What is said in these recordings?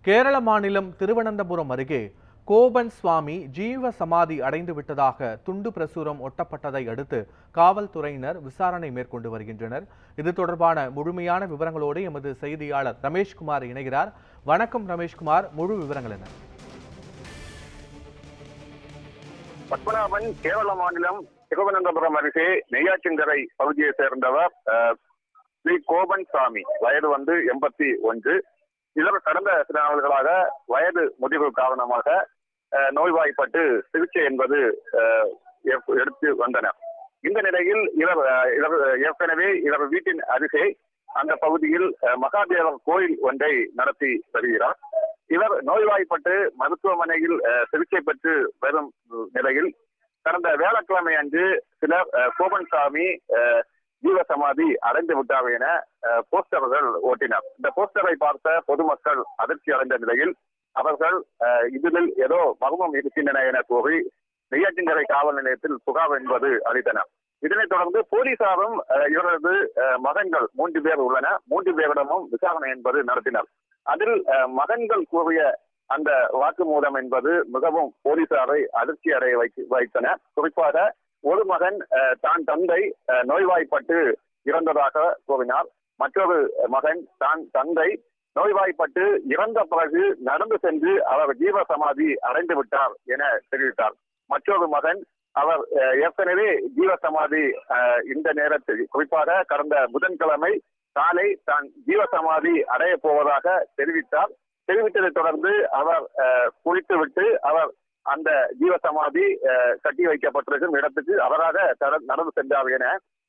கேரள மாநிலம் திருவனந்தபுரம் அருகே கோபன் சுவாமி ஜீவ சமாதி அடைந்து விட்டதாக துண்டு பிரசுரம் ஒட்டப்பட்டதை அடுத்து காவல்துறையினர் விசாரணை மேற்கொண்டு வருகின்றனர். இது தொடர்பான முழுமையான விவரங்களோடு எமது செய்தியாளர் ரமேஷ்குமார் இணைகிறார். வணக்கம் ரமேஷ்குமார், முழு விவரங்கள் என்ன? பத்மநாபன் கேரள மாநிலம் திருவனந்தபுரம் அருகே நெய்யாற்றின்கரை பகுதியை சேர்ந்தவர் ஸ்ரீ கோபன் சாமி. வயது 81. இவர் கடந்த சில நாள்களாக வயது முதிர்வு காரணமாக நோய்வாய்ப்பட்டு சிகிச்சை என்பது எடுத்து வந்தனர். இந்த நிலையில் இவர் ஏற்கனவே இவர் வீட்டின் அருகே அந்த பகுதியில் மகாதேவர் கோயில் ஒன்றை நடத்தி வருகிறார். இவர் நோய்வாய்ப்பட்டு மருத்துவமனையில் சிகிச்சை பெற்று வரும் நிலையில் கடந்த வியாழக்கிழமை அன்று சிலர் கோபன் சாமி ஜீவசமாதி அடைந்து விட்டார் என போஸ்டர்கள் ஓட்டினர். இந்த போஸ்டரை பார்த்த பொதுமக்கள் அதிர்ச்சி அடைந்த நிலையில் அவர்கள் இதில் ஏதோ மர்மம் இருக்கின்றன என கூறி நெய்யாற்றின்கரை காவல் நிலையத்தில் புகார் என்பது அளித்தனர். இதனைத் தொடர்ந்து போலீசாரும் இவரது மகன்கள் 3 பேர் உள்ளன. 3 பேரிடமும் விசாரணை என்பது நடத்தினர். அதில் மகன்கள் கூறிய அந்த வாக்குமூலம் என்பது மிகவும் போலீசாரை அதிர்ச்சி அடைய வைத்தன. குறிப்பாக ஒரு மகன் தான் தந்தை நோய்வாய்ப்பட்டு இறந்ததாக கூறினார். மற்றொரு மகன் தான் தந்தை நோய்வாய்ப்பட்டு இறந்த பிறகு நடந்து சென்று அவர் ஜீவசமாதி அடைந்து விட்டார் என தெரிவித்தார். மற்றொரு மகன் அவர் ஏற்கனவே ஜீவசமாதி இந்த நேரத்தில் குறிப்பாக கடந்த புதன்கிழமை காலை தான் ஜீவசமாதி அடைய போவதாக தெரிவித்ததை தொடர்ந்து அவர் குளித்துவிட்டு அவர் அந்த ஜீவசமாதி கட்டி வைக்கப்பட்டிருக்கும் இடத்துக்கு அவராக நடந்து சென்றார் என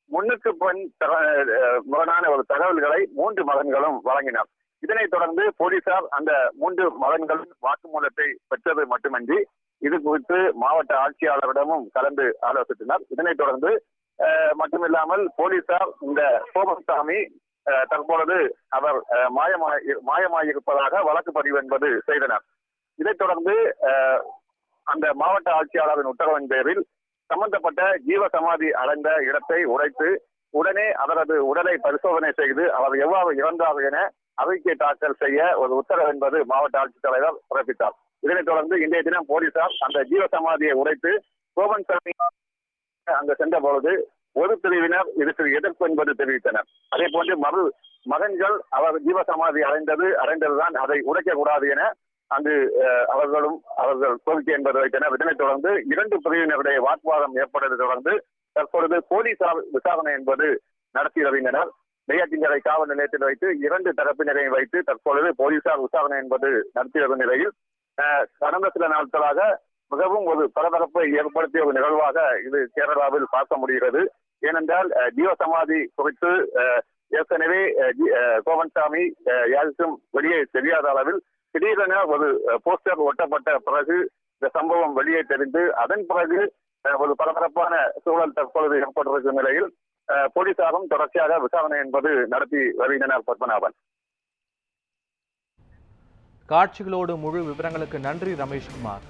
முன்னுக்கு பின் முரணான ஒரு தகவல்களை 3 மகன்களும் வழங்கினார். இதனைத் தொடர்ந்து போலீசார் அந்த 3 மகன்களின் வாக்குமூலத்தை பெற்றது மட்டுமின்றி இது குறித்து மாவட்ட ஆட்சியாளரிடமும் கலந்து ஆலோசித்தனர். இதனைத் தொடர்ந்து மட்டுமில்லாமல் போலீசார் இந்த கோபன்சாமி தற்பொழுது அவர் மாயமாயிருப்பதாக வழக்கு பதிவு என்பது செய்தனர். இதைத் தொடர்ந்து அந்த மாவட்ட ஆட்சியாளரின் உத்தரவின் பேரில் சம்பந்தப்பட்ட ஜீவசமாதி அடைந்த இடத்தை உடைத்து உடனே அவரது உடலை பரிசோதனை செய்து அவர் எவ்வாறு இறந்தார் என அறிக்கை தாக்கல் செய்ய ஒரு உத்தரவு என்பது மாவட்ட ஆட்சித்தலைவர் பிறப்பித்தார். இதனைத் தொடர்ந்து இன்றைய தினம் போலீசார் அந்த ஜீவசமாதியை உடைத்து கோபன் சாமி அங்கு சென்ற பொழுது ஒரு பிரிவினர் இதற்கு எதிர்ப்பு என்பது தெரிவித்தனர். அதே போன்று மகன்கள் அவர் ஜீவசமாதி அடைந்ததுதான் அதை உடைக்கக்கூடாது என அங்கு அவர்கள் கோரிக்கை என்பது வைத்தனர். இதனைத் தொடர்ந்து 2 பிரிவினருடைய வாக்குவாதம் ஏற்பட்டதை தொடர்ந்து தற்பொழுது போலீசார் விசாரணை என்பது நடத்தி வருகின்றனர். நெய்யாற்றின்கரை காவல் நிலையத்தில் வைத்து 2 தரப்பினரையும் வைத்து தற்பொழுது போலீசார் விசாரணை என்பது நடத்தி வரும் நிலையில் கடந்த சில நாட்களாக மிகவும் ஒரு பரபரப்பை ஏற்படுத்திய ஒரு நிகழ்வாக இது கேரளாவில் பார்க்க முடிகிறது. ஏனென்றால் ஜீவசமாதி குறித்து ஏற்கனவே கோபன்சாமி யாருக்கும் வெளியே தெரியாத அளவில் திடீரென ஒரு போஸ்டர் ஒட்டப்பட்ட பிறகு இந்த சம்பவம் வெளியே தெரிந்து அதன் பிறகு ஒரு பரபரப்பான சூழல் தற்பொழுது ஏற்பட்டிருக்கும் நிலையில் போலீசாரும் தொடர்ச்சியாக விசாரணை என்பது நடத்தி வருகின்றனர். பத்மநாபன், காட்சிகளோடு முழு விவரங்களுக்கு நன்றி ரமேஷ்குமார்.